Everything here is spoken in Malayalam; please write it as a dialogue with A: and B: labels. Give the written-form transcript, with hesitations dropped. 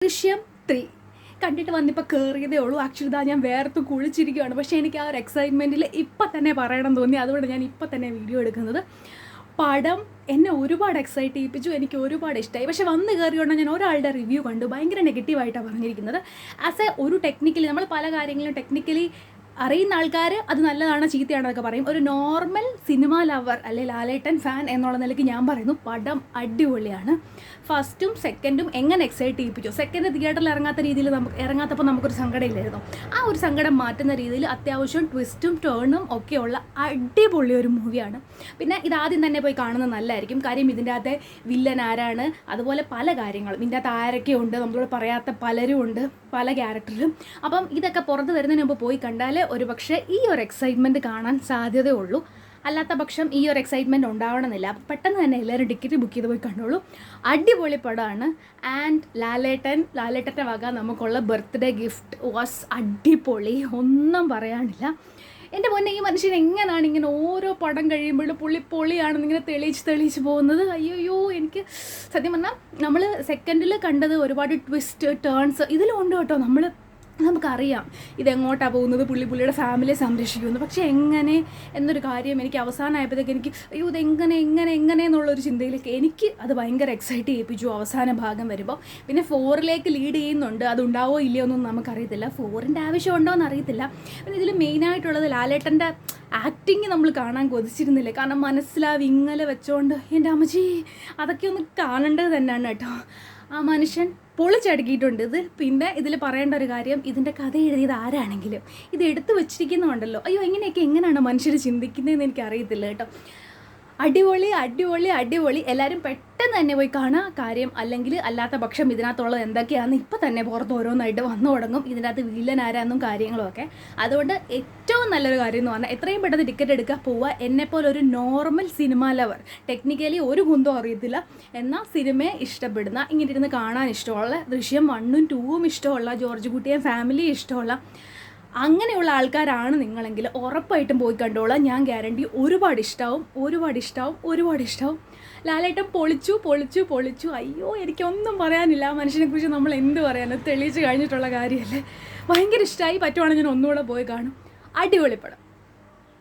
A: ദൃശ്യം 3 കണ്ടിട്ട് വന്നിപ്പോൾ കയറിയതേ ഉള്ളൂ. ആക്ച്വലി ഇതാ ഞാൻ വേർത്ത് കുളിച്ചിരിക്കുകയാണ്. പക്ഷേ എനിക്ക് ആ ഒരു എക്സൈറ്റ്മെൻറ്റിൽ ഇപ്പം തന്നെ പറയണം തോന്നി. അതുകൊണ്ട് ഞാൻ ഇപ്പം തന്നെ വീഡിയോ എടുക്കുന്നത്. പടം എന്നെ ഒരുപാട് എക്സൈറ്റ് ചെയ്യിപ്പിച്ചു. എനിക്ക് ഒരുപാട് ഇഷ്ടമായി. പക്ഷേ വന്ന് കയറിയോണ്ട് ഞാൻ ഒരാളുടെ റിവ്യൂ കണ്ടു, ഭയങ്കര നെഗറ്റീവായിട്ടാണ് പറഞ്ഞിരിക്കുന്നത്. ആസ് എ ഒരു ടെക്നിക്കലി നമ്മൾ പല കാര്യങ്ങളും ടെക്നിക്കലി അറിയുന്ന ആൾക്കാർ അത് നല്ലതാണോ ചീത്തയാണോ പറയും. ഒരു നോർമൽ സിനിമ ലവർ അല്ലെ ലാലേട്ടൻ ഫാൻ എന്നുള്ള നിലയ്ക്ക് ഞാൻ പറയുന്നു പടം അടിപൊളിയാണ്. ഫസ്റ്റും സെക്കൻഡും എങ്ങനെ എക്സൈറ്റ് ചെയ്യിപ്പിച്ചു. സെക്കൻഡ് തിയേറ്ററിൽ ഇറങ്ങാത്തപ്പോൾ നമുക്കൊരു സങ്കടമില്ലായിരുന്നു. ആ ഒരു സങ്കടം മാറ്റുന്ന രീതിയിൽ അത്യാവശ്യം ട്വിസ്റ്റും ടേണും ഒക്കെയുള്ള അടിപൊളി ഒരു മൂവിയാണ്. പിന്നെ ഇതാദ്യം തന്നെ പോയി കാണുന്നത് നല്ലതായിരിക്കും. കാര്യം ഇതിൻ്റെ അകത്തെ വില്ലൻ ആരാണ്, അതുപോലെ പല കാര്യങ്ങളും ഇതിൻ്റെ അകത്ത് ആരൊക്കെ ഉണ്ട്, നമ്മളോട് പറയാത്ത പലരും ഉണ്ട്, പല ക്യാരക്ടറിലും. അപ്പം ഇതൊക്കെ പുറത്ത് വരുന്നതിന് മുമ്പ് പോയി കണ്ടാൽ ഒരു പക്ഷേ ഈ ഒരു എക്സൈറ്റ്മെൻറ്റ് കാണാൻ സാധ്യതയുള്ളൂ. അല്ലാത്ത പക്ഷം ഈ ഒരു എക്സൈറ്റ്മെൻറ്റ് ഉണ്ടാവണമെന്നില്ല. പെട്ടെന്ന് തന്നെ എല്ലാവരും ടിക്കറ്റ് ബുക്ക് ചെയ്ത് പോയി കണ്ടോളൂ. അടിപൊളി പടമാണ്. ആൻഡ് ലാലേട്ടൻ്റെ വക നമുക്കുള്ള ബർത്ത്ഡേ ഗിഫ്റ്റ് വാസ് അടിപൊളി, ഒന്നും പറയാനില്ല. എൻ്റെ മുന്നേ ഈ മനുഷ്യൻ എങ്ങനെയാണ് ഇങ്ങനെ ഓരോ പടം കഴിയുമ്പോഴും പൊളിയാണെന്ന് ഇങ്ങനെ തെളിയിച്ച് പോകുന്നത്. അയ്യോ, എനിക്ക് സത്യം പറഞ്ഞാൽ നമ്മൾ സെക്കൻഡിൽ കണ്ടത് ഒരുപാട് ട്വിസ്റ്റ് ടേൺസ് ഇതിലുണ്ട് കേട്ടോ. നമുക്കറിയാം ഇതെങ്ങോട്ടാണ് പോകുന്നത്, പുള്ളിയുടെ ഫാമിലിയെ സംരക്ഷിക്കുമെന്ന്. പക്ഷേ എങ്ങനെ എന്നൊരു കാര്യം എനിക്ക് അവസാനമായപ്പോഴത്തേക്ക് എനിക്ക് അയ്യോ ഇതെങ്ങനെ എന്നുള്ളൊരു ചിന്തയിലേക്ക് എനിക്ക് അത് ഭയങ്കര എക്സൈറ്റ് ചെയ്യിപ്പിച്ചു അവസാന ഭാഗം വരുമ്പോൾ. പിന്നെ 4ലേക്ക് ലീഡ് ചെയ്യുന്നുണ്ട്. അതുണ്ടാവോ ഇല്ലയോ എന്നൊന്നും നമുക്കറിയത്തില്ല. 4ൻ്റെ ആവശ്യമുണ്ടോ എന്നറിയത്തില്ല. പിന്നെ ഇതിൽ മെയിനായിട്ടുള്ളത് ലാലേട്ടൻ്റെ ആക്ടിങ് നമ്മൾ കാണാൻ കൊതിച്ചിരുന്നില്ലേ. കാരണം മനസ്സിലാവും ഇങ്ങനെ വെച്ചോണ്ട് എൻ്റെ അമ്മച്ചി അതൊക്കെ ഒന്ന് കാണേണ്ടത് തന്നെയാണ് കേട്ടോ. ആ മനുഷ്യൻ പൊളിച്ചടുക്കിയിട്ടുണ്ട് ഇത്. പിന്നെ ഇതിൽ പറയേണ്ട ഒരു കാര്യം, ഇതിൻ്റെ കഥ എഴുതിയത് ആരാണെങ്കിലും ഇത് എടുത്തു വെച്ചിരിക്കുന്നുണ്ടല്ലോ, അയ്യോ എങ്ങനെയാണ് മനുഷ്യർ ചിന്തിക്കുന്നതെന്ന് എനിക്കറിയത്തില്ല കേട്ടോ. അടിപൊളി. എല്ലാവരും പെട്ടെന്ന് തന്നെ പോയി കാണുക. കാര്യം അല്ലെങ്കിൽ അല്ലാത്ത പക്ഷം ഇതിനകത്തുള്ളത് എന്തൊക്കെയാണെന്ന് ഇപ്പം തന്നെ പുറത്ത് ഓരോന്നായിട്ട് വന്നു തുടങ്ങും. ഇതിൻ്റെ അകത്ത് വില്ലൻ ആരാന്നും കാര്യങ്ങളുമൊക്കെ. അതുകൊണ്ട് ഏറ്റവും നല്ലൊരു കാര്യം എന്ന് പറഞ്ഞാൽ എത്രയും പെട്ടെന്ന് ടിക്കറ്റ് എടുക്കുക, പോവുക. എന്നെപ്പോലെ ഒരു നോർമൽ സിനിമ ലവർ, ടെക്നിക്കലി ഒരു കുന്തവും അറിയത്തില്ല, എന്നാൽ സിനിമയെ ഇഷ്ടപ്പെടുന്ന, ഇങ്ങനെ ഇരുന്ന് കാണാൻ ഇഷ്ടമുള്ള, ദൃശ്യം 1ഉം 2ഉം ഇഷ്ടമുള്ള, ജോർജ് കുട്ടിയും ഫാമിലി ഇഷ്ടമുള്ള അങ്ങനെയുള്ള ആൾക്കാരാണ് നിങ്ങളെങ്കിൽ ഉറപ്പായിട്ടും പോയി കണ്ടോളാം. ഞാൻ ഗ്യാരണ്ടി ഒരുപാട് ഇഷ്ടമാവും. ലാലേട്ടൻ പൊളിച്ചു. അയ്യോ എനിക്കൊന്നും പറയാനില്ല. ആ മനുഷ്യനെക്കുറിച്ച് നമ്മൾ എന്ത് പറയാനോ, തെളിയിച്ച് കഴിഞ്ഞിട്ടുള്ള കാര്യമല്ലേ. ഭയങ്കര ഇഷ്ടമായി. പറ്റുവാണെങ്കിൽ ഞാൻ ഒന്നുകൂടെ പോയി കാണും. അടിപൊളി പടം.